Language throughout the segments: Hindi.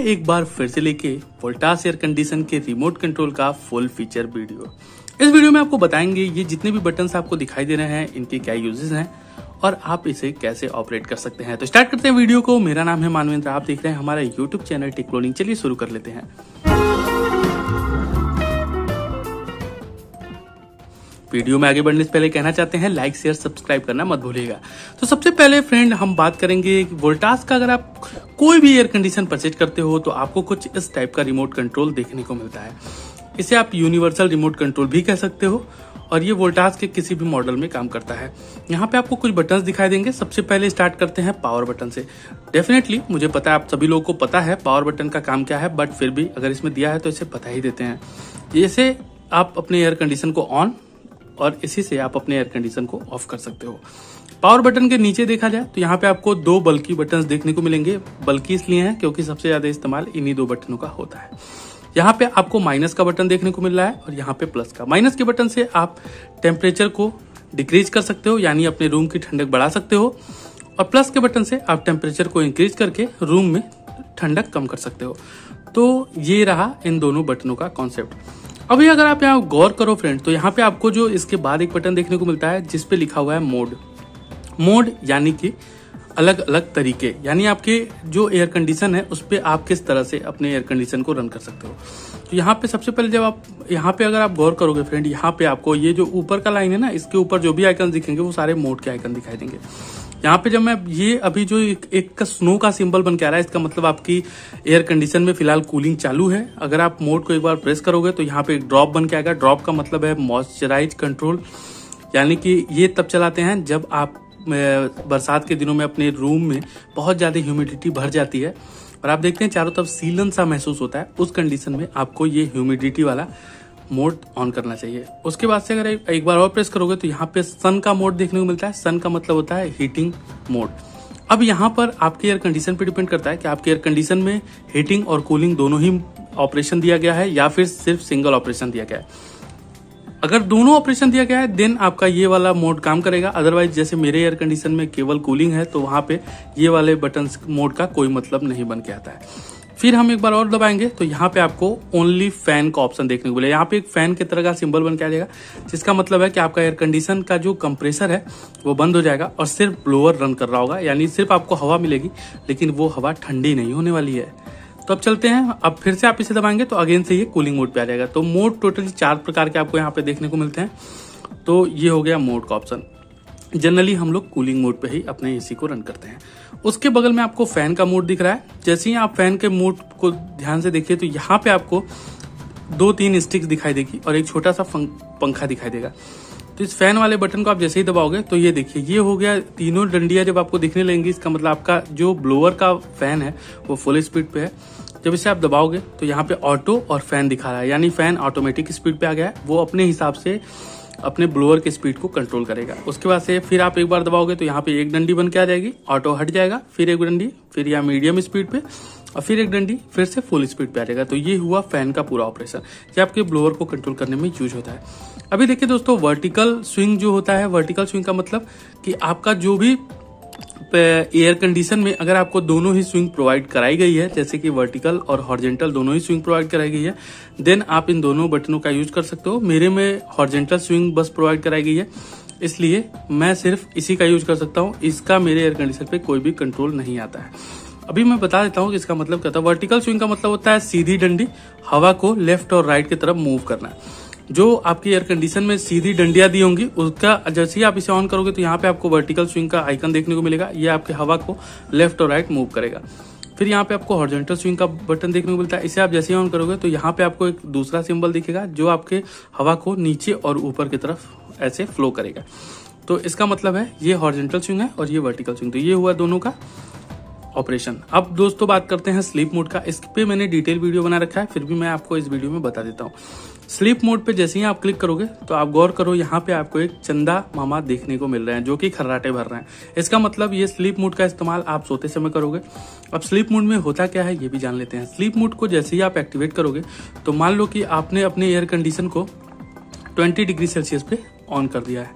एक बार फिर से लेके वोल्टास एयर कंडीशन के रिमोट कंट्रोल का फुल फीचर वीडियो। इस वीडियो में आपको बताएंगे ये जितने भी बटन्स आपको दिखाई दे रहे हैं इनके क्या यूजेस हैं और आप इसे कैसे ऑपरेट कर सकते हैं। तो स्टार्ट करते हैं वीडियो को। मेरा नाम है मानवेंद्र, आप देख रहे हैं हमारा यूट्यूब चैनल टेक्नोलॉजी। चलिए शुरू कर लेते हैं। वीडियो में आगे बढ़ने से पहले कहना चाहते हैं लाइक शेयर सब्सक्राइब करना मत भूलिएगा। तो सबसे पहले फ्रेंड हम बात करेंगे वोल्टास का। अगर आप कोई भी एयर कंडीशन परचेज करते हो तो आपको कुछ इस टाइप का रिमोट कंट्रोल देखने को मिलता है। इसे आप यूनिवर्सल रिमोट कंट्रोल भी कह सकते हो और ये वोल्टास के किसी भी मॉडल में काम करता है। यहाँ पे आपको कुछ बटन्स दिखाई देंगे। सबसे पहले स्टार्ट करते हैं पावर बटन से। डेफिनेटली मुझे पता है आप सभी लोगों को पता है पावर बटन का काम क्या है, बट फिर भी अगर इसमें दिया है तो इसे पता ही देते हैं। जैसे आप अपने एयर कंडीशन को ऑन और इसी से आप अपने एयर कंडीशन को ऑफ कर सकते हो। पावर बटन के नीचे देखा जाए तो यहाँ पे आपको दो बल्कि बटन्स देखने को मिलेंगे। बल्कि इसलिए हैं क्योंकि सबसे ज्यादा इस्तेमाल इन्हीं दो बटनों का होता है। यहाँ पे आपको माइनस का बटन देखने को मिल रहा है और यहाँ पे प्लस का। माइनस के बटन से आप टेम्परेचर को डिक्रीज कर सकते हो, यानी अपने रूम की ठंडक बढ़ा सकते हो, और प्लस के बटन से आप टेम्परेचर को इंक्रीज करके रूम में ठंडक कम कर सकते हो। तो ये रहा इन दोनों बटनों का कॉन्सेप्ट। अभी अगर आप यहाँ गौर करो फ्रेंड तो यहाँ पे आपको जो इसके बाद एक बटन देखने को मिलता है जिसपे लिखा हुआ है मोड। मोड यानी कि अलग अलग तरीके, यानी आपके जो एयर कंडीशन है उस पे आप किस तरह से अपने एयर कंडीशन को रन कर सकते हो। तो यहाँ पे सबसे पहले जब आप यहाँ पे अगर आप गौर करोगे फ्रेंड, यहाँ पे आपको ये जो ऊपर का लाइन है ना, इसके ऊपर जो भी आइकन दिखेंगे वो सारे मोड के आइकन दिखाई देंगे। यहाँ पे जब मैं ये अभी जो एक का स्नो का सिंबल बन के आ रहा है, इसका मतलब आपकी एयर कंडीशन में फिलहाल कूलिंग चालू है। अगर आप मोड को एक बार प्रेस करोगे तो यहाँ पे एक ड्रॉप बन के आएगा। ड्रॉप का मतलब है मॉइस्चराइज कंट्रोल, यानी कि ये तब चलाते हैं जब आप बरसात के दिनों में अपने रूम में बहुत ज्यादा ह्यूमिडिटी भर जाती है और आप देखते हैं चारों तरफ सीलन सा महसूस होता है। उस कंडीशन में आपको ये ह्यूमिडिटी वाला मोड ऑन करना चाहिए। उसके बाद से अगर एक बार और प्रेस करोगे तो यहाँ पे सन का मोड देखने को मिलता है। सन का मतलब होता है हीटिंग मोड। अब यहाँ पर आपके एयर कंडीशन पे डिपेंड करता है कि आपके एयर कंडीशन में हीटिंग और कूलिंग दोनों ही ऑपरेशन दिया गया है या फिर सिर्फ सिंगल ऑपरेशन दिया गया है। अगर दोनों ऑपरेशन दिया गया है देन आपका ये वाला मोड काम करेगा। अदरवाइज जैसे मेरे एयर कंडीशन में केवल कूलिंग है तो वहां पे ये वाले बटन मोड का कोई मतलब नहीं बन के आता है। फिर हम एक बार और दबाएंगे तो यहाँ पे आपको ओनली फैन का ऑप्शन देखने को मिलेगा। यहाँ पे एक फैन की तरह का सिंबल बन के आ जाएगा, जिसका मतलब है कि आपका एयर कंडीशन का जो कंप्रेसर है वो बंद हो जाएगा और सिर्फ ब्लोअर रन कर रहा होगा, यानी सिर्फ आपको हवा मिलेगी लेकिन वो हवा ठंडी नहीं होने वाली है। तो अब चलते हैं। अब फिर से आप इसे दबाएंगे तो अगेन से ये कूलिंग मोड पे आ जाएगा। तो मोड टोटली 4 प्रकार के आपको यहाँ पे देखने को मिलते हैं। तो ये हो गया मोड का ऑप्शन। जनरली हम लोग कूलिंग मोड पे ही अपने एसी को रन करते हैं। उसके बगल में आपको फैन का मोड दिख रहा है। जैसे ही आप फैन के मोड को ध्यान से देखिए तो यहाँ पे आपको 2-3 स्टिक्स दिखाई देगी और एक छोटा सा पंखा दिखाई देगा। तो इस फैन वाले बटन को आप जैसे ही दबाओगे तो ये देखिए ये हो गया। तीनों डंडियां जब आपको दिखने लगेंगी इसका मतलब आपका जो ब्लोअर का फैन है वो फुल स्पीड पे है। जब इसे आप दबाओगे तो यहाँ पे ऑटो और फैन दिखा रहा है, यानी फैन ऑटोमेटिक स्पीड पे आ गया है। वो अपने हिसाब से अपने ब्लोअर की स्पीड को कंट्रोल करेगा। उसके बाद से फिर आप एक बार दबाओगे तो यहाँ पे एक डंडी बन के आ जाएगी, ऑटो हट जाएगा, फिर एक डंडी, फिर या मीडियम स्पीड पे और फिर एक डंडी, फिर से फुल स्पीड पे आ जाएगा। तो ये हुआ फैन का पूरा ऑपरेशन, ये आपके ब्लोअर को कंट्रोल करने में यूज होता है। अभी देखिए दोस्तों, वर्टिकल स्विंग जो होता है, वर्टिकल स्विंग का मतलब कि आपका जो भी एयर कंडीशन में अगर आपको दोनों ही स्विंग प्रोवाइड कराई गई है, जैसे कि वर्टिकल और हॉरिजॉन्टल दोनों ही स्विंग प्रोवाइड कराई गई है, देन आप इन दोनों बटनों का यूज कर सकते हो। मेरे में हॉरिजॉन्टल स्विंग बस प्रोवाइड कराई गई है, इसलिए मैं सिर्फ इसी का यूज कर सकता हूँ। इसका मेरे एयर कंडीशन पे कोई भी कंट्रोल नहीं आता है। अभी मैं बता देता हूँ कि इसका मतलब क्या होता है। वर्टिकल स्विंग का मतलब होता है सीधी डंडी, हवा को लेफ्ट और राइट की तरफ मूव करना। जो आपकी एयर कंडीशन में सीधी डंडियां दी होंगी उसका जैसे ही आप इसे ऑन करोगे तो यहाँ पे आपको वर्टिकल स्विंग का आइकन देखने को मिलेगा। ये आपके हवा को लेफ्ट और राइट मूव करेगा। फिर यहाँ पे आपको हॉरिजॉन्टल स्विंग का बटन देखने को मिलता है। इसे आप जैसे ही ऑन करोगे तो यहाँ पे आपको एक दूसरा सिंबल दिखेगा जो आपके हवा को नीचे और ऊपर की तरफ ऐसे फ्लो करेगा। तो इसका मतलब है ये हॉरिजॉन्टल स्विंग है और ये वर्टिकल स्विंग। तो ये हुआ दोनों का ऑपरेशन। अब दोस्तों बात करते हैं स्लीप मोड का। इस पे मैंने डिटेल वीडियो बना रखा है, फिर भी मैं आपको इस वीडियो में बता देता हूँ। स्लीप मोड पे जैसे ही आप क्लिक करोगे तो आप गौर करो यहाँ पे आपको एक चंदा मामा देखने को मिल रहे हैं जो कि खर्राटे भर रहे हैं। इसका मतलब ये स्लीप मोड का इस्तेमाल आप सोते समय करोगे। अब स्लीप मोड में होता क्या है ये भी जान लेते हैं। स्लीप मोड को जैसे ही आप एक्टिवेट करोगे तो मान लो कि आपने अपने एयर कंडीशन को 20 डिग्री सेल्सियस पे ऑन कर दिया है।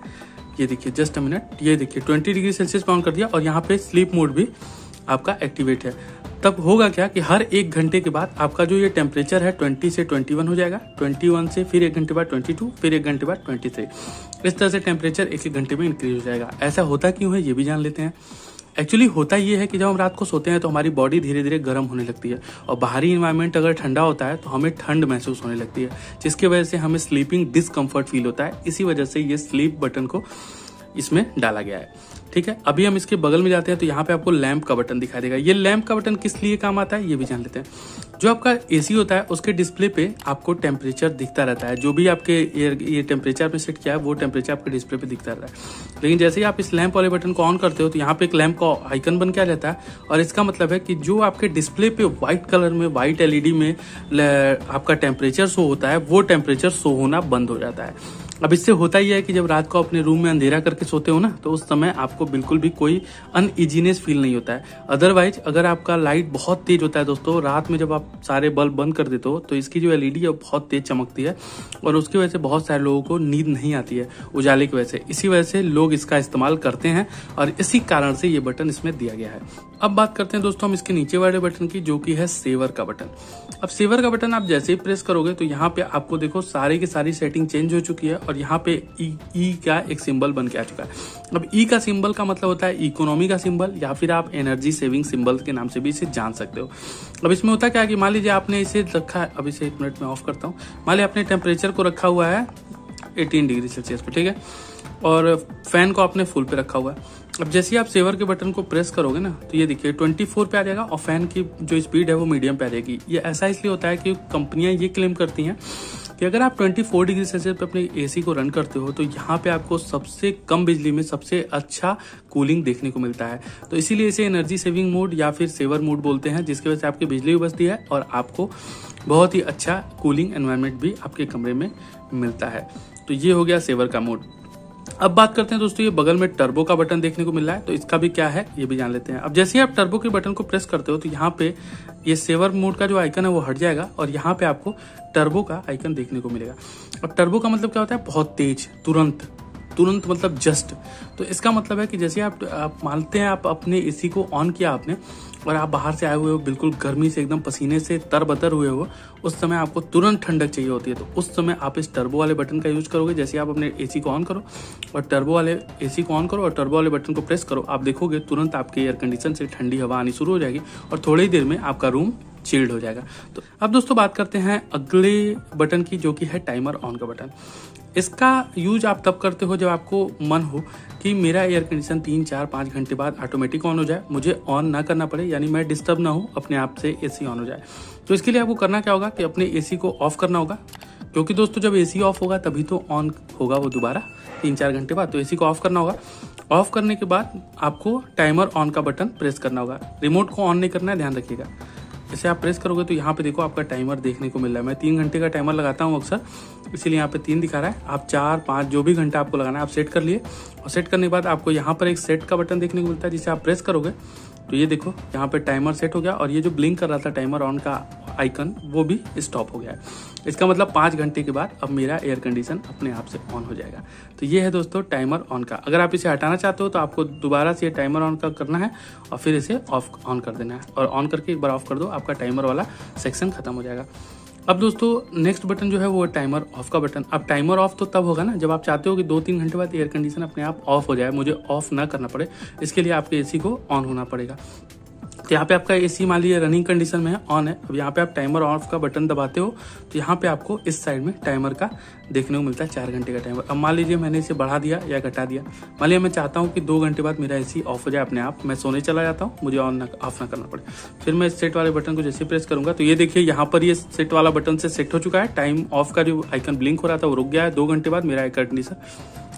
ये देखिए जस्ट अ मिनट, ये देखिए 20 डिग्री सेल्सियस पे ऑन कर दिया और यहाँ पे स्लीप मोड भी आपका एक्टिवेट है। तब होगा क्या कि हर 1 घंटे के बाद आपका जो ये टेम्परेचर है 20 से 21 हो जाएगा, 21 से फिर 1 घंटे बाद 22, फिर 1 घंटे बाद 23। इस तरह से टेम्परेचर 1 घंटे में इंक्रीज हो जाएगा। ऐसा होता क्यों है ये भी जान लेते हैं। एक्चुअली होता ये है कि जब हम रात को सोते हैं तो हमारी बॉडी धीरे धीरे गर्म होने लगती है और बाहरी इन्वायरमेंट अगर ठंडा होता है तो हमें ठंड महसूस होने लगती है, जिसकी वजह से हमें स्लीपिंग डिस्कम्फर्ट फील होता है। इसी वजह से ये स्लीप बटन को इसमें डाला गया है। ठीक है, अभी हम इसके बगल में जाते हैं तो यहाँ पे आपको लैंप का बटन दिखाई देगा। ये लैंप का बटन किस लिए काम आता है ये भी जान लेते हैं। जो आपका एसी होता है उसके डिस्प्ले पे आपको टेम्परेचर दिखता रहता है, जो भी आपके ये टेम्परेचर पे सेट किया है वो टेम्परेचर आपके डिस्प्ले पे दिखता रहता है। लेकिन जैसे ही आप इस लैंप वाले बटन को ऑन करते हो तो यहाँ पे एक लैंप का आइकन बन के आ जाता है और इसका मतलब है कि जो आपके डिस्प्ले पे व्हाइट कलर में व्हाइट एलईडी में आपका टेम्परेचर शो होता है वो टेम्परेचर शो होना बंद हो जाता है। अब इससे होता ही है कि जब रात को अपने रूम में अंधेरा करके सोते हो ना तो उस समय आपको बिल्कुल भी कोई अनइजीनेस फील नहीं होता है। अदरवाइज अगर आपका लाइट बहुत तेज होता है दोस्तों, रात में जब आप सारे बल्ब बंद कर देते हो तो इसकी जो एलईडी है बहुत तेज चमकती है और उसकी वजह से बहुत सारे लोगों को नींद नहीं आती है उजाले की वजह से। इसी वजह से लोग इसका इस्तेमाल करते हैं और इसी कारण से ये बटन इसमें दिया गया है। अब बात करते हैं दोस्तों हम इसके नीचे वाले बटन की, जो कि है सेवर का बटन। अब सेवर का बटन आप जैसे ही प्रेस करोगे तो यहाँ पे आपको देखो सारी की सारी सेटिंग चेंज हो चुकी है और यहाँ पे ई का एक सिंबल बन के आ चुका है। अब ई का सिंबल का मतलब होता है इकोनॉमी का सिंबल या फिर आप एनर्जी सेविंग सिंबल के नाम से भी इसे जान सकते हो। अब इसमें होता क्या है कि मान लीजिए आपने इसे रखा है, अब इसे 1 मिनट में ऑफ करता हूँ। मान लीजिए आपने टेम्परेचर को रखा हुआ है 18 डिग्री सेल्सियस पे, ठीक है, और फैन को आपने फुल पे रखा हुआ है। अब जैसे ही आप सेवर के बटन को प्रेस करोगे ना तो ये देखिए 24 पे आ जाएगा और फैन की जो स्पीड है वो मीडियम पे आ जाएगी। ये ऐसा इसलिए होता है कि कंपनियां ये क्लेम करती हैं कि अगर आप 24 डिग्री सेल्सियस पे अपने एसी को रन करते हो तो यहाँ पे आपको सबसे कम बिजली में सबसे अच्छा कूलिंग देखने को मिलता है। तो इसीलिए इसे एनर्जी सेविंग मोड या फिर सेवर मोड बोलते हैं, जिसकी वजह से आपकी बिजली भी बचती है और आपको बहुत ही अच्छा कूलिंग एनवायरनमेंट भी आपके कमरे में मिलता है। तो ये हो गया सेवर का मोड। अब बात करते हैं दोस्तों ये बगल में टर्बो का बटन देखने को मिल रहा है, तो इसका भी क्या है ये भी जान लेते हैं। अब जैसे ही आप टर्बो के बटन को प्रेस करते हो तो यहाँ पे ये सेवर मोड का जो आइकन है वो हट जाएगा और यहाँ पे आपको टर्बो का आइकन देखने को मिलेगा। अब टर्बो का मतलब क्या होता है, बहुत तेज, तुरंत मतलब जस्ट। तो इसका मतलब है कि जैसे आप मानते हैं आप अपने एसी को ऑन किया आपने और आप बाहर से आए हुए हो, बिल्कुल गर्मी से एकदम पसीने से तरबतर हुए हो, उस समय आपको तुरंत ठंडक चाहिए होती है। तो उस समय आप इस टर्बो वाले बटन का यूज करोगे। जैसे आप अपने एसी को ऑन करो और टर्बो वाले एसी को ऑन करो और टर्बो वाले बटन को प्रेस करो, आप देखोगे तुरंत आपके एयर कंडीशन से ठंडी हवा आनी शुरू हो जाएगी और थोड़ी ही देर में आपका रूम चिल्ड हो जाएगा। तो अब दोस्तों बात करते हैं अगले बटन की, जो कि है टाइमर ऑन का बटन। इसका यूज आप तब करते हो जब आपको मन हो कि मेरा एयर कंडीशन 3, 4, 5 घंटे बाद ऑटोमेटिक ऑन हो जाए, मुझे ऑन ना करना पड़े, यानी मैं डिस्टर्ब ना हूं, अपने आप से एसी ऑन हो जाए। तो इसके लिए आपको करना क्या होगा कि अपने एसी को ऑफ करना होगा, क्योंकि दोस्तों जब एसी ऑफ होगा तभी तो ऑन होगा वो दोबारा 3-4 घंटे बाद। तो एसी को ऑफ करना होगा। ऑफ करने के बाद आपको टाइमर ऑन का बटन प्रेस करना होगा। रिमोट को ऑन नहीं करना है, ध्यान रखिएगा। जैसे आप प्रेस करोगे तो यहाँ पे देखो आपका टाइमर देखने को मिल रहा है। मैं 3 घंटे का टाइमर लगाता हूँ अक्सर, इसीलिए यहाँ पे 3 दिखा रहा है। आप 4, 5 जो भी घंटा आपको लगाना है आप सेट कर लिए और सेट करने के बाद आपको यहाँ पर एक सेट का बटन देखने को मिलता है, जिसे आप प्रेस करोगे तो ये देखो यहाँ पे टाइमर सेट हो गया और ये जो ब्लिंक कर रहा था टाइमर ऑन का आइकन वो भी स्टॉप हो गया है। इसका मतलब 5 घंटे के बाद अब मेरा एयर कंडीशन अपने आप से ऑन हो जाएगा। तो ये है दोस्तों टाइमर ऑन का। अगर आप इसे हटाना चाहते हो तो आपको दोबारा से टाइमर ऑन का करना है और फिर इसे ऑन कर देना है, और ऑन करके एक बार ऑफ कर दो, आपका टाइमर वाला सेक्शन खत्म हो जाएगा। अब दोस्तों नेक्स्ट बटन जो है वो टाइमर ऑफ का बटन। अब टाइमर ऑफ तो तब होगा ना जब आप चाहते हो कि 2-3 घंटे बाद एयर कंडीशन अपने आप ऑफ हो जाए, मुझे ऑफ ना करना पड़े। इसके लिए आपके एसी को ऑन होना पड़ेगा। तो यहाँ पे आपका एसी मान लीजिए रनिंग कंडीशन में है, ऑन है। अब यहाँ पे आप टाइमर ऑफ का बटन दबाते हो तो यहाँ पे आपको इस साइड में टाइमर का देखने को मिलता है 4 घंटे का टाइमर। अब मान लीजिए मैंने इसे बढ़ा दिया या घटा दिया, मान लीजिए मैं चाहता हूँ कि 2 घंटे बाद मेरा एसी ऑफ हो जाए अपने आप, मैं सोने चला जाता हूँ, मुझे ऑफ ना करना पड़े। फिर मैं इस सेट वाले बटन को जैसे प्रेस करूंगा तो ये देखिए यहाँ पर ये सेट वाला बटन से सेट हो चुका है। टाइम ऑफ का जो आइकन ब्लिंक हो रहा था वो रुक गया है। 2 घंटे बाद मेरा एयर कंडीशन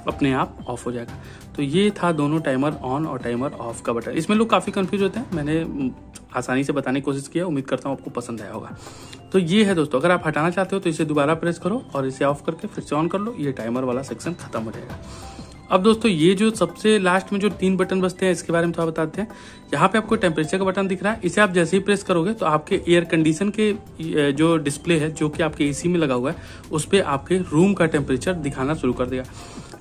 अपने आप ऑफ हो जाएगा। तो ये था दोनों टाइमर ऑन और टाइमर ऑफ का बटन। इसमें लोग काफी कंफ्यूज होते हैं, मैंने आसानी से बताने की कोशिश की है, उम्मीद करता हूँ आपको पसंद आया होगा। तो ये है दोस्तों, अगर आप हटाना चाहते हो तो इसे दोबारा प्रेस करो और इसे ऑफ करके फिर से ऑन कर लो, ये टाइमर वाला सेक्शन खत्म हो जाएगा। अब दोस्तों ये जो सबसे लास्ट में जो 3 बटन बचते हैं इसके बारे में थोड़ा बताते हैं। यहाँ पे आपको टेम्परेचर का बटन दिख रहा है, इसे आप जैसे ही प्रेस करोगे तो आपके एयर कंडीशन के जो डिस्प्ले है जो कि आपके एसी में लगा हुआ है उस पर आपके रूम का टेम्परेचर दिखाना शुरू कर देगा।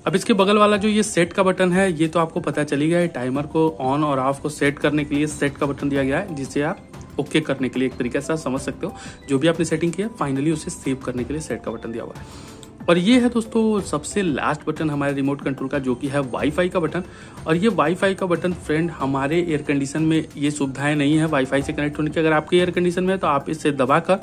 अब इसके बगल वाला जो ये सेट का बटन है ये तो आपको पता चली गया है, टाइमर को ऑन और ऑफ को सेट करने के लिए सेट का बटन दिया गया है, जिसे आप ओके करने के लिए एक तरीके से आप समझ सकते हो जो भी आपने सेटिंग किया फाइनली उसे सेव करने के लिए सेट का बटन दिया हुआ है। और ये है दोस्तों सबसे लास्ट बटन हमारे रिमोट कंट्रोल का, जो कि है वाईफाई का बटन। और ये वाईफाई का बटन फ्रेंड हमारे एयर कंडीशन में ये सुविधाएं नहीं है वाईफाई से कनेक्ट होने की। अगर आपके एयर कंडीशन में है तो आप इसे दबाकर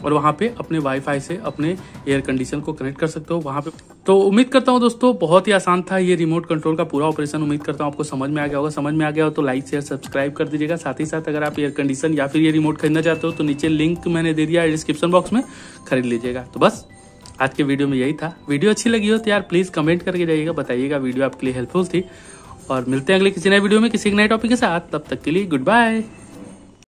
और वहां पे अपने वाईफाई से अपने एयर कंडीशन को कनेक्ट कर सकते हो वहां पे। तो उम्मीद करता हूं दोस्तों बहुत ही आसान था ये रिमोट कंट्रोल का पूरा ऑपरेशन। उम्मीद करता हूं आपको समझ में आ गया होगा। समझ में आ गया हो तो लाइक शेयर सब्सक्राइब कर दीजिएगा। साथ ही साथ अगर आप एयर कंडीशन या फिर ये रिमोट खरीदना चाहते हो तो नीचे लिंक मैंने दे दिया है डिस्क्रिप्शन बॉक्स में, खरीद लीजिएगा। तो बस आज के वीडियो में यही था। वीडियो अच्छी लगी हो तो यार प्लीज कमेंट करके जाइएगा, बताइएगा वीडियो आपके लिए हेल्पफुल थी। और मिलते हैं अगले किसी नए वीडियो में किसी नए टॉपिक के साथ। तब तक के लिए गुड बाय।